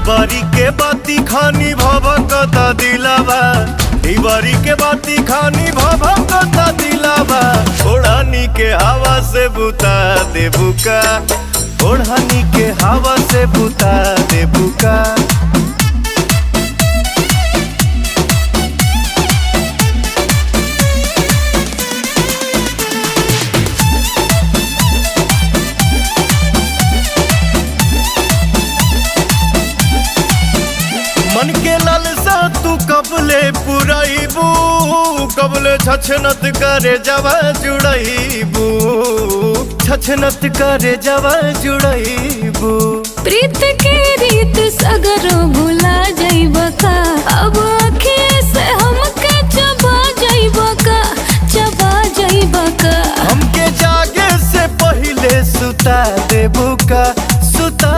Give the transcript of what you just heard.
बारी के बाती खानी भभकता दिलावा, बारी के बाती खानी भभकता दिलावा। ओढ़ानी के हवा से बुता दे बुका, ओढ़ानी के हवा से बुता दे बुका। मन के लालसा तू कबले पुराइबू, कबले छछनत करे जवा जुड़ाइबू, छछनत करे जवा जुड़ाइबू। प्रीत के